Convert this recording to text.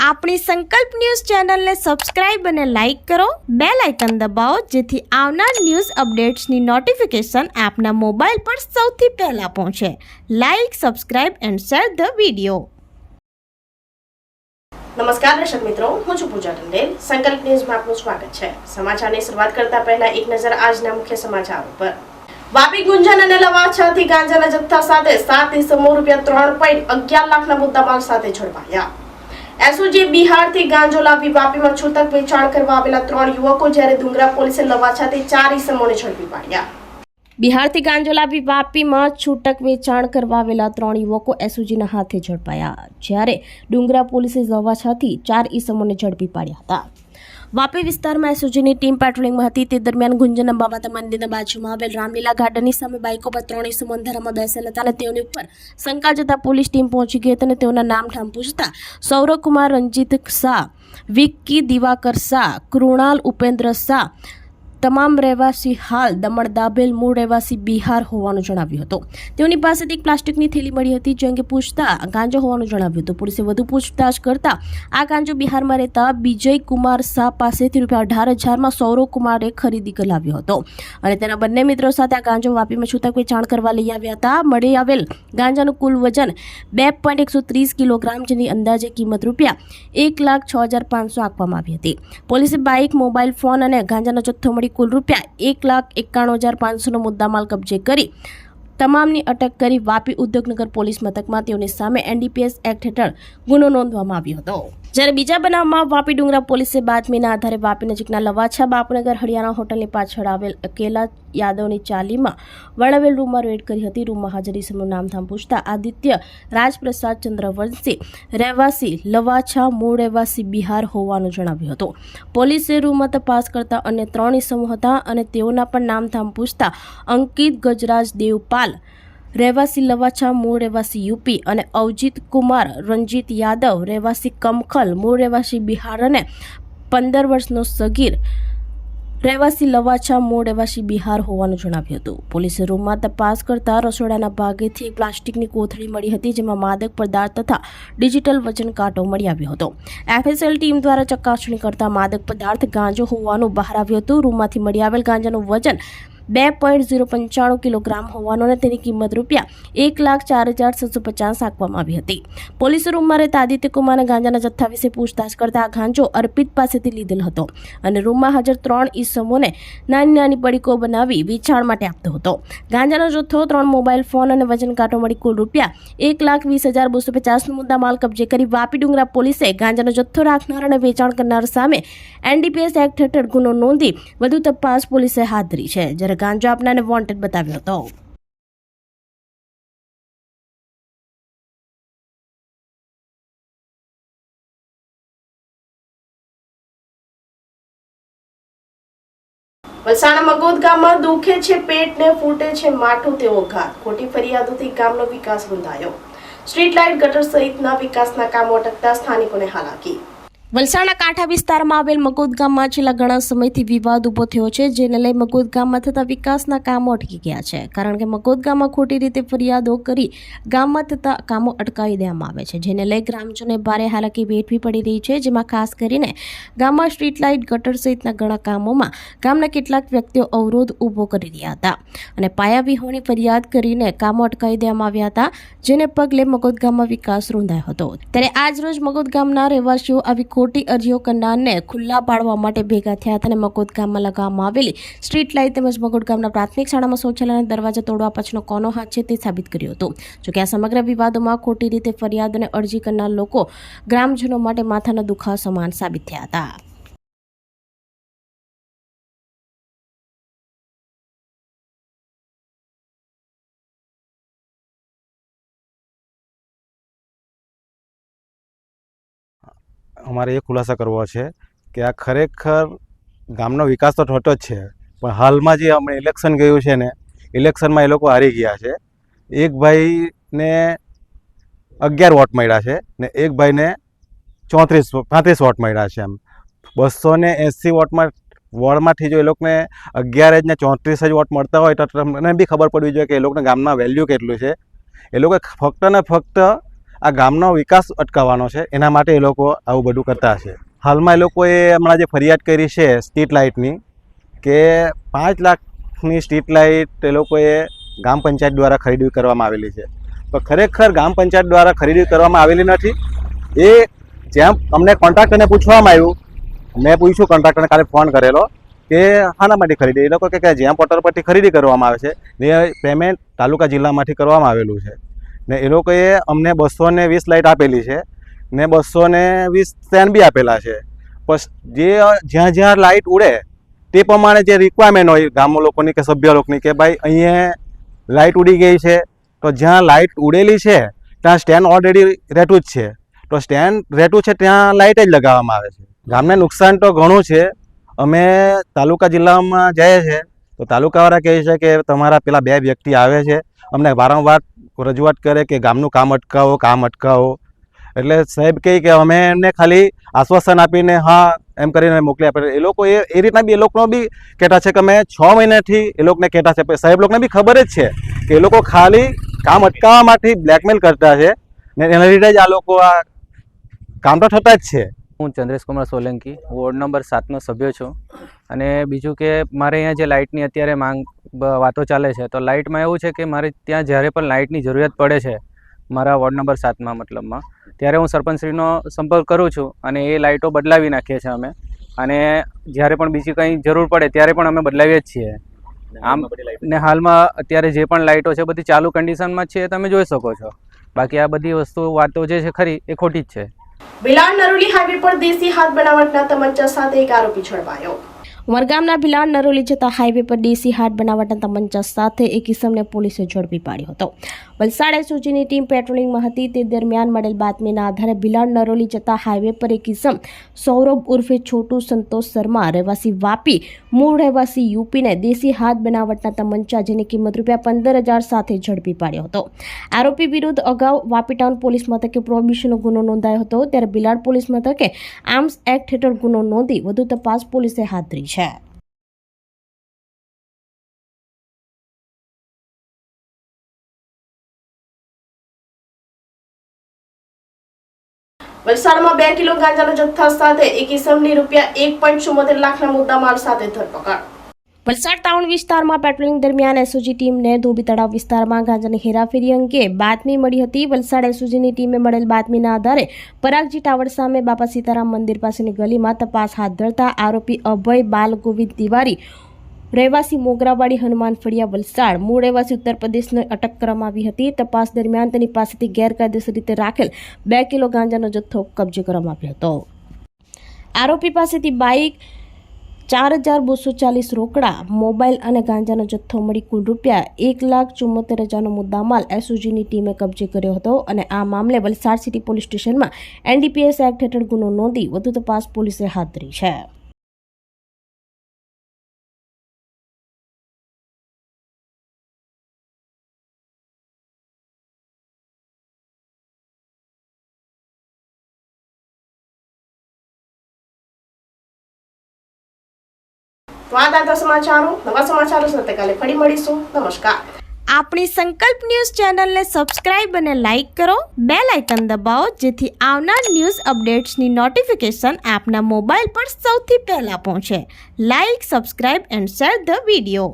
આપણી સંકલ્પ ન્યૂઝ ચેનલને સબસ્ક્રાઇબ અને લાઇક કરો, બેલ આઇકન દબાવો જેથી આવનાર ન્યૂઝ અપડેટ્સની નોટિફિકેશન આપના મોબાઈલ પર સૌથી પહેલા પહોંચે. Like, subscribe and share the video. નમસ્કાર દર્શક મિત્રો, હું છું પૂજા ટંડેલ. સંકલ્પ ન્યૂઝમાં આપનું સ્વાગત છે. સમાચારની શરૂઆત કરતા પહેલા એક નજર આજના મુખ્ય સમાચારો પર. વાપી, ગુંજન અને લવાછાથી ગાંજાના જથ્થા સાથે 7 ઇસમો ₹3.11 લાખના મુદ્દામાલ સાથે ઝડપાયા. એસઓજી બિહારથી ગાંજો લાવી વાપીમાં છૂટક વેચાણ કરવા આવેલા 3 યુવકો, જ્યારે ડુંગરા પોલીસે લવાછાથી 4 ઇસમોને ઝડપી પાડ્યા. બિહારથી ગાંજો લાવી વાપીમાં છૂટક વેચાણ કરવા આવેલા 3 યુવકો એસઓજીના હાથે ઝડપાયા, જ્યારે ડુંગરા પોલીસે લવાછાથી 4 ઇસમોને ઝડપી પાડ્યા હતા. વાપી વિસ્તારમાં એસઓજીની ટીમ પેટ્રોલિંગમાં હતી. તે દરમિયાન ગુંજન અંબામાતા મંદિરના બાજુમાં આવેલ રામલીલા ગાર્ડનની સામે બાઇકો પર 3 ઇસમો અંધારામાં બેસેલા હતા અને તેઓની ઉપર શંકા જતા પોલીસ ટીમ પહોંચી ગઈ હતી અને તેઓના નામ ઠામ પૂછતા સૌરવ કુમાર રંજીત શાહ, વિક્કી દિવાકર શાહ, કૃણાલ ઉપેન્દ્ર શાહ તમામ રહેવાસી હાલ દમણ દાભેલ મૂળ રહેવાસી બિહાર હોવાનું જણાવ્યું હતું. તેઓની પાસેથી એક પ્લાસ્ટિકની થેલી મળી હતી, જે અંગે પૂછતા ગાંજો હોવાનું જણાવ્યું હતું. પોલીસે વધુ પૂછતાછ કરતા આ ગાંજો બિહારમાં રહેતા વિજય કુમાર શાહ પાસેથી ₹18,000માં સૌરવ કુમારે ખરીદી કરાવ્યો હતો અને તેના બંને મિત્રો સાથે આ ગાંજો વાપીમાં છૂટક વેચાણ કરવા લઈ આવ્યા હતા. મળી આવેલ ગાંજાનું કુલ વજન 2.130 કિલોગ્રામ, જેની અંદાજે કિંમત ₹1,06,500 આપવામાં આવી હતી. પોલીસે બાઇક, મોબાઈલ ફોન અને ગાંજાનો જથ્થો મળી કુલ ₹1,91,500નો મુદ્દામાલ કબજે કરી તમામની અટક કરી વાપી ઉદ્યોગનગર પોલીસ મથકમાં તેઓની સામે NDPS એક્ટ હેઠળ ગુનો નોંધવામાં આવ્યો હતો. જ્યારે બીજા બનાવમાં વાપી ડુંગરા પોલીસે બાતમીના આધારે વાપી નજીકના લવાછા બાપનગર હરિયાણા હોટલની પાછળ આવેલ અકેલા યાદવની ચાલીમાં વર્ણવેલ રૂમમાં રેડ કરી હતી. રૂમમાં હાજર ઇસમનું નામધામ પૂછતા આદિત્ય રાજપ્રસાદ ચંદ્રવંશી, રહેવાસી લવાછા, મૂળ રહેવાસી બિહાર હોવાનું જણાવ્યું હતું. પોલીસે રૂમમાં તપાસ કરતા અન્ય 3 ઇસમો હતા અને તેઓના પણ નામધામ પૂછતા અંકિત ગજરાજ દેવપાલ, રહેવાસી લવાછા, મૂળ રહેવાસી યુપી, અને અવજીત કુમાર રંજીત યાદવ, રહેવાસી કમખલ, મૂળ રહેવાસી બિહાર, અને 15 વર્ષનો સગીર, રહેવાસી લવાછા, મૂળ રહેવાસી બિહાર હોવાનું જણાવ્યું હતું. પોલીસે રૂમમાં તપાસ કરતા રસોડાના ભાગેથી એક પ્લાસ્ટિકની કોથળી મળી હતી, જેમાં માદક પદાર્થ તથા ડિજિટલ વજન કાંટો મળી આવ્યો હતો. FSL ટીમ દ્વારા ચકાસણી કરતા માદક પદાર્થ ગાંજો હોવાનું બહાર આવ્યું હતું. રૂમમાંથી મળી આવેલ ગાંજાનું વજન 2.095 કિલોગ્રામ હોવાનો અને તેની કિંમત ₹1,04,750 આપવામાં આવી હતી. પોલીસે રૂમમાં રહેતા આદિત્ય કુમારના ગાંજાના જથ્થા વિશે પૂછતાછ કરતા આ ગાંજો અર્પિત પાસેથી લીધેલ હતો અને રૂમમાં હાજર 3 ઇસમોને નાની નાની પડીકો બનાવી વેચાણ માટે આપતો હતો. ગાંજાનો જથ્થો, 3 મોબાઈલ ફોન અને વજન કાંટો મળી કુલ ₹1,20,250નો મુદ્દામાલ કબજે કરી વાપી ડુંગરા પોલીસે ગાંજાનો જથ્થો રાખનાર અને વેચાણ કરનાર સામે NDPS એક્ટ હેઠળ ગુનો નોંધી વધુ તપાસ પોલીસે હાથ ધરી છે, જ્યારે ગાંજો આપનારને વોન્ટેડ બતાવ્યો હતો. વલસાડના મગોદ ગામમાં દુખે છે પેટ ને ફૂટે છે માઠું તેવો ઘાત. ખોટી ફરિયાદોથી ગામનો વિકાસ રૂંધાયો. સ્ટ્રીટ લાઇટ, ગટર સહિતના વિકાસના કામો અટકતા સ્થાનિકોને હાલાકી. વલસાડના કાંઠા વિસ્તારમાં આવેલ મગોદ ગામમાં છેલ્લા ઘણા સમયથી વિવાદ ઉભો થયો છે, જેને લઈ મગોદ ગામમાં થતા વિકાસના કામો અટકી ગયા છે. કારણ કે મગોદ ગામમાં ખોટી રીતે ફરિયાદો કરી ગામમાં થતા કામો અટકાવી દેવામાં આવે છે, જેને લઈ ગ્રામજનોને ભારે હાલાકી વેઠવી પડી રહી છે. જેમાં ખાસ કરીને ગામમાં સ્ટ્રીટ લાઇટ, ગટર સહિતના ઘણા કામોમાં ગામના કેટલાક વ્યક્તિઓ અવરોધ ઊભો કરી રહ્યા હતા અને પાયાવિહોણી ફરિયાદ કરીને કામો અટકાવી દેવામાં આવ્યા હતા, જેને પગલે મગોદ ગામમાં વિકાસ રૂંધાયો હતો. ત્યારે આજ રોજ મગોદ ગામના રહેવાસીઓ આવી ખોટી અરજીઓ કરનારને ખુલ્લા પાડવા માટે ભેગા થયા હતા અને મગોદ ગામમાં લગાવવામાં આવેલી સ્ટ્રીટ લાઇટ તેમજ મગોદ ગામના પ્રાથમિક શાળામાં શૌચાલયના દરવાજા તોડવા પાછળનો કોનો હાથ છે તે સાબિત કર્યું હતું. જોકે આ સમગ્ર વિવાદોમાં ખોટી રીતે ફરિયાદ અને અરજી કરનાર લોકો ગ્રામજનો માટે માથાના દુખાવા સમાન સાબિત થયા હતા. અમારે એ ખુલાસા કરવો છે કે આ ખરેખર ગામનો વિકાસ તો થતો જ છે, પણ હાલમાં જે હમણાં ઇલેક્શન ગયું છે ને, ઇલેક્શનમાં એ લોકો હારી ગયા છે. એક ભાઈને 11 વોટ મળ્યા છે ને એક ભાઈને 35 વોટ મળ્યા છે. એમ 280 વોર્ડમાંથી જો એ લોકોને 11 જ ને 34 જ વોટ મળતા હોય તો તમને બી ખબર પડવી જોઈએ કે એ લોકોને ગામના વેલ્યુ કેટલું છે. એ લોકો ફક્ત ને ફક્ત આ ગામનો વિકાસ અટકાવવાનો છે, એના માટે એ લોકો આવું બધું કરતા છે. હાલમાં એ લોકોએ હમણાં જે ફરિયાદ કરી છે સ્ટ્રીટ લાઇટની, કે 5 લાખની સ્ટ્રીટ લાઇટ એ લોકોએ ગામ પંચાયત દ્વારા ખરીદી કરવામાં આવેલી છે. તો ખરેખર ગામ પંચાયત દ્વારા ખરીદી કરવામાં આવેલી નથી. એ જેમ અમને કોન્ટ્રાક્ટરને પૂછવામાં આવ્યું, મેં પૂછ્યું કોન્ટ્રાક્ટરને, કાલે ફોન કરેલો કે શાના માટે ખરીદી, એ લોકો કે જેમ પોર્ટલ પરથી ખરીદી કરવામાં આવે છે ને પેમેન્ટ તાલુકા જિલ્લામાંથી કરવામાં આવેલું છે. ને એ લોકોએ અમને 220 લાઇટ આપેલી છે ને 220 સ્ટેન્ડ બી આપેલા છે. બસ જે જ્યાં જ્યાં લાઇટ ઉડે તે પ્રમાણે જે રિક્વાયરમેન્ટ હોય ગામ લોકોની કે સભ્ય લોકોની કે ભાઈ અહીંયા લાઇટ ઉડી ગઈ છે, તો જ્યાં લાઇટ ઉડેલી છે ત્યાં સ્ટેન્ડ ઓલરેડી રહેતું જ છે, તો સ્ટેન્ડ રહેતું છે ત્યાં લાઇટ જ લગાવવામાં આવે છે. ગામને નુકસાન તો ઘણું છે. અમે તાલુકા જિલ્લામાં જઈએ છીએ તો તાલુકાવાળા કહે છે કે તમારા પેલા 2 વ્યક્તિ આવે છે, અમને વારંવાર રજૂઆત કરે કે ગામનું કામ અટકાવો. એટલે સાહેબ કહે કે અમે એમને ખાલી આશ્વાસન આપીને હા એમ કરીને મોકલી આપે. એ લોકો એ રીતના બી એ લોકોનો બી કહેતા છે કે અમે 6 મહિનાથી એ લોકોને કહેતા છે. સાહેબ લોકોને બી ખબર જ છે કે એ લોકો ખાલી કામ અટકાવવા માટે બ્લેકમેલ કરતા છે ને એના લીધે જ આ લોકો આ કામ તો થતા જ છે. હું ચંદ્રેશ કુમાર સોલંકી, વોર્ડ નંબર 7નો સભ્ય છું. અને બીજું કે મારે અહીંયા જે લાઇટની અત્યારે વાતો ચાલે છે, તો લાઇટમાં એવું છે કે મારે ત્યાં જ્યારે પણ લાઇટની જરૂરિયાત પડે છે મારા વોર્ડ નંબર 7માં મતલબમાં, ત્યારે હું સરપંચશ્રીનો સંપર્ક કરું છું અને એ લાઇટો બદલાવી નાખીએ છીએ અમે. અને જ્યારે પણ બીજી કંઈ જરૂર પડે ત્યારે પણ અમે બદલાવીએ જ છીએ. આમ ને હાલમાં અત્યારે જે પણ લાઇટો છે બધી ચાલુ કન્ડિશનમાં જ છે, તમે જોઈ શકો છો. બાકી આ બધી વાતો જે છે ખરી એ ખોટી જ છે. ભિલાડ નરોલી હાઈવે પર દેશી હાથ બનાવટના તમંચા સાથે એક આરોપી ઝડપાયો. ઉમરગામના ભિલાડ નરોલી જતા હાઈવે પર દેશી હાથ બનાવટના તમંચા સાથે એક ઇસમને પોલીસે ઝડપી પાડ્યો હતો. વલસાડ એસઓજીની ટીમ પેટ્રોલિંગમાં હતી તે દરમિયાન મળેલ બાતમીના આધારે ભિલાડ નરોલી જતા હાઈવે પર એક ઇસમ સૌરભ ઉર્ફે છોટુ સંતોષ શર્મા રહેવાસી વાપી, મૂળ રહેવાસી યુપીને દેશી હાથ બનાવટના તમંચા જેની કિંમત ₹15,000 સાથે ઝડપી પાડ્યો હતો. આરોપી વિરુદ્ધ અગાઉ વાપી ટાઉન પોલીસ મથકે પ્રોહિબિશનનો ગુનો નોંધાયો હતો, ત્યારે ભિલાડ પોલીસ મથકે આર્મ્સ એક્ટ હેઠળ ગુનો નોંધી વધુ તપાસ પોલીસે હાથ ધરી છે. વલસાડમાં 2 કિલો ગાંજાના જથ્થા સાથે એક ઇસમની ₹1.74 લાખના મુદ્દામાલ સાથે ધરપકડ. વલસાડ ટાઉન વિસ્તારમાં પેટ્રોલિંગ દરમિયાન એસઓજી ટીમને ધોબી તળાવ વિસ્તારમાં ગાંજાની હેરાફેરી અંગે બાતમી મળી હતી. વલસાડ એસઓજીની ટીમે મળેલ બાતમીના આધારે પરાગજી ટાવર સામે બાપા સીતારામ મંદિર પાસેની ગલીમાં તપાસ હાથ ધરતા આરોપી અભય બાલ ગોવિંદ તિવારી રહેવાસી મોગરાવાડી હનુમાન ફળિયા વલસાડ, મૂળ રહેવાસી ઉત્તર પ્રદેશને અટક કરવામાં આવી હતી. તપાસ દરમિયાન તેની પાસેથી ગેરકાયદેસર રીતે રાખેલ 2 કિલો ગાંજાનો જથ્થો કબજે કરવામાં આવ્યો હતો. આરોપી પાસેથી બાઇક, 4,240 રોકડા, મોબાઈલ અને ગાંજાનો જથ્થો મળી કુલ ₹1,74,000નો મુદ્દામાલ એસઓજીની ટીમે કબજે કર્યો હતો. અને આ મામલે વલસાડ સિટી પોલીસ સ્ટેશનમાં NDPS એક્ટ હેઠળ ગુનો નોંધી વધુ તપાસ પોલીસે હાથ ધરી છે. તો આ હતા સમાચારો. નવા સમાચારો સાથે કાલે ફરી મળીશું. નમસ્કાર. આપણી સંકલ્પ ન્યૂઝ ચેનલને સબસ્ક્રાઇબ અને લાઇક કરો, બેલ આઇકન દબાવો જેથી આવનાર ન્યૂઝ અપડેટ્સની નોટિફિકેશન આપના મોબાઈલ પર સૌથી પહેલા પહોંચે. Like, subscribe and share the video.